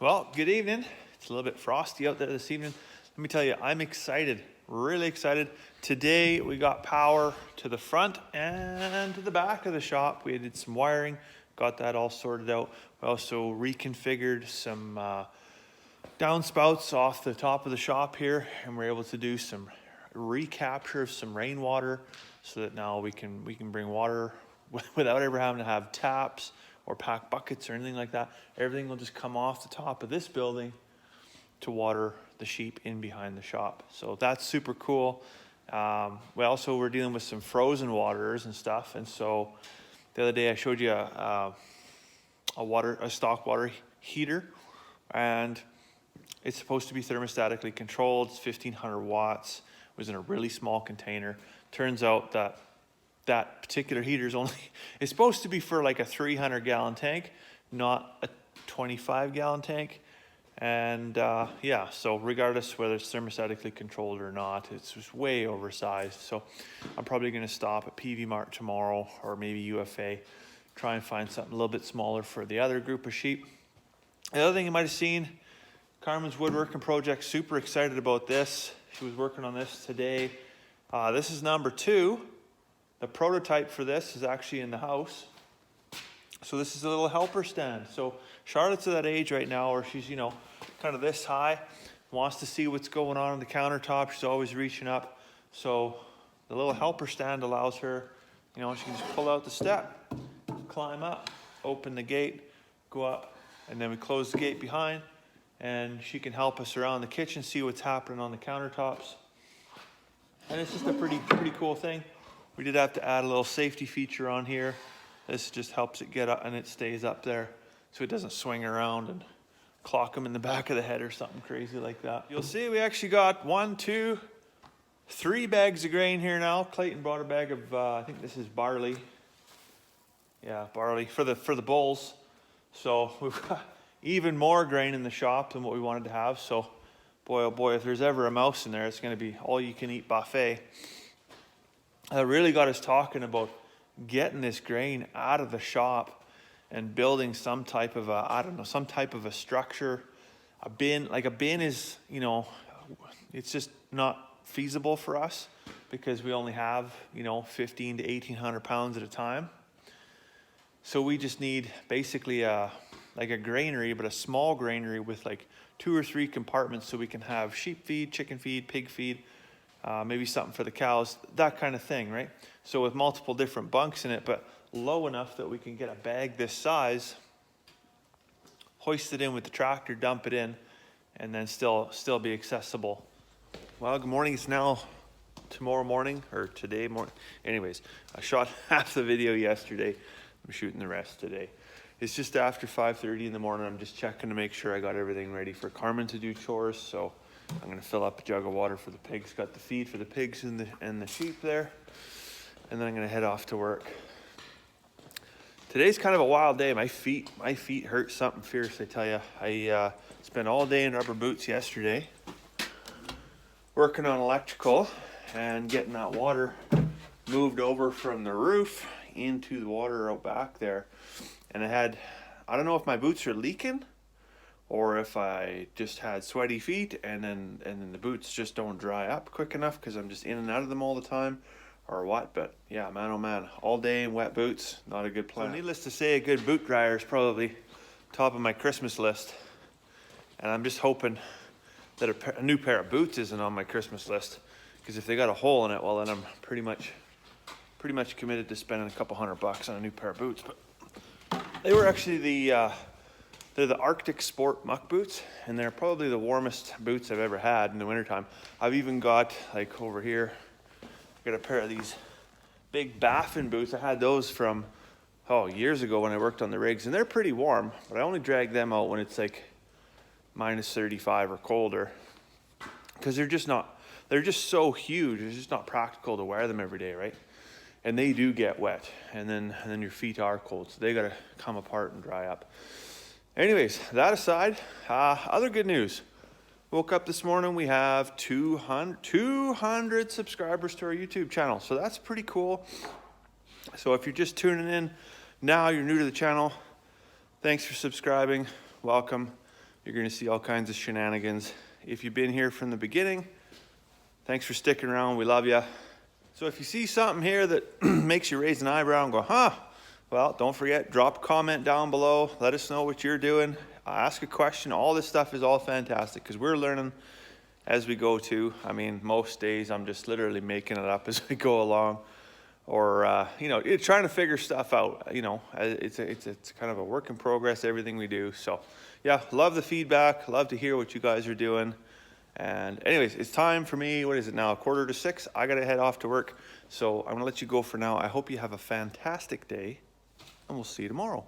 Well, good evening. It's a little bit frosty out there this evening. Let me tell you, I'm excited, really excited. Today we got power to the front and to the back of the shop. We did some wiring, got that all sorted out. We also reconfigured some downspouts off the top of the shop here, and we're able to do some recapture of some rainwater so that now we can bring water without ever having to have taps or pack buckets or anything like that. Everything will just come off the top of this building to water the sheep in behind the shop. So that's super cool. We also were dealing with some frozen waterers and stuff. And so the other day I showed you a stock water heater, and it's supposed to be thermostatically controlled. It's 1500 watts. It was in a really small container. Turns out that particular heater is supposed to be for like a 300 gallon tank, not a 25 gallon tank. And yeah, so regardless whether it's thermostatically controlled or not, it's just way oversized. So I'm probably going to stop at PV Mart tomorrow, or maybe UFA, try and find something a little bit smaller for the other group of sheep. The other thing you might have seen, Carmen's woodworking project, super excited about this. She was working on this today. This is number 2. The prototype for this is actually in the house. So this is a little helper stand. So Charlotte's at that age right now where she's, kind of this high, wants to see what's going on the countertop. She's always reaching up. So the little helper stand allows her, she can just pull out the step, climb up, open the gate, go up, and then we close the gate behind, and she can help us around the kitchen, see what's happening on the countertops. And it's just a pretty cool thing. We did have to add a little safety feature on here. This just helps it get up and it stays up there so it doesn't swing around and clock them in the back of the head or something crazy like that. You'll see we actually got 1, 2, 3 bags of grain here now. Clayton brought a bag of, I think this is barley. Yeah, barley for the bulls. So we've got even more grain in the shop than what we wanted to have. So boy, oh boy, if there's ever a mouse in there, it's going to be all you can eat buffet. It really got us talking about getting this grain out of the shop and building some type of a structure. A bin is, it's just not feasible for us because we only have, 15 to 1800 pounds at a time. So we just need basically like a granary, but a small granary with like 2 or 3 compartments so we can have sheep feed, chicken feed, pig feed, maybe something for the cows, that kind of thing, right? So with multiple different bunks in it, but low enough that we can get a bag this size, hoist it in with the tractor, dump it in, and then still be accessible. Well, good morning. It's now tomorrow morning, or today morning. Anyways, I shot half the video yesterday. I'm shooting the rest today. It's just after 5:30 in the morning. I'm just checking to make sure I got everything ready for Carmen to do chores. So I'm going to fill up a jug of water for the pigs. Got the feed for the pigs and the sheep there. And then I'm going to head off to work. Today's kind of a wild day. My feet hurt something fierce, I tell you. I spent all day in rubber boots yesterday working on electrical and getting that water moved over from the roof into the water out back there. And I don't know if my boots are leaking or if I just had sweaty feet and then the boots just don't dry up quick enough because I'm just in and out of them all the time, or what. But yeah, man, oh man, all day in wet boots, not a good plan. So needless to say, a good boot dryer is probably top of my Christmas list. And I'm just hoping that a new pair of boots isn't on my Christmas list, because if they got a hole in it, well, then I'm pretty much committed to spending a couple $100 on a new pair of boots. But they were actually they're the Arctic Sport muck boots, and they're probably the warmest boots I've ever had in the wintertime. I've even got, like over here, I got a pair of these big Baffin boots. I had those from, years ago when I worked on the rigs, and they're pretty warm, but I only drag them out when it's like minus 35 or colder, because they're just so huge. It's just not practical to wear them every day, right? And they do get wet, and then your feet are cold, so they got to come apart and dry up. Anyways, that aside, other good news. Woke up this morning, we have 200 subscribers to our YouTube channel, so that's pretty cool. So if you're just tuning in now, you're new to the channel, thanks for subscribing, welcome. You're gonna see all kinds of shenanigans. If you've been here from the beginning, thanks for sticking around, we love you. So if you see something here that makes you raise an eyebrow and go, huh, well, don't forget, drop a comment down below. Let us know what you're doing. Ask a question. All this stuff is all fantastic because we're learning as we go too. I mean, most days I'm just literally making it up as we go along, or you know, trying to figure stuff out. You know, it's kind of a work in progress, everything we do. So yeah, love the feedback. Love to hear what you guys are doing. And anyways, it's time for me. What is it now? 5:45. I gotta head off to work. So I'm gonna let you go for now. I hope you have a fantastic day, and we'll see you tomorrow.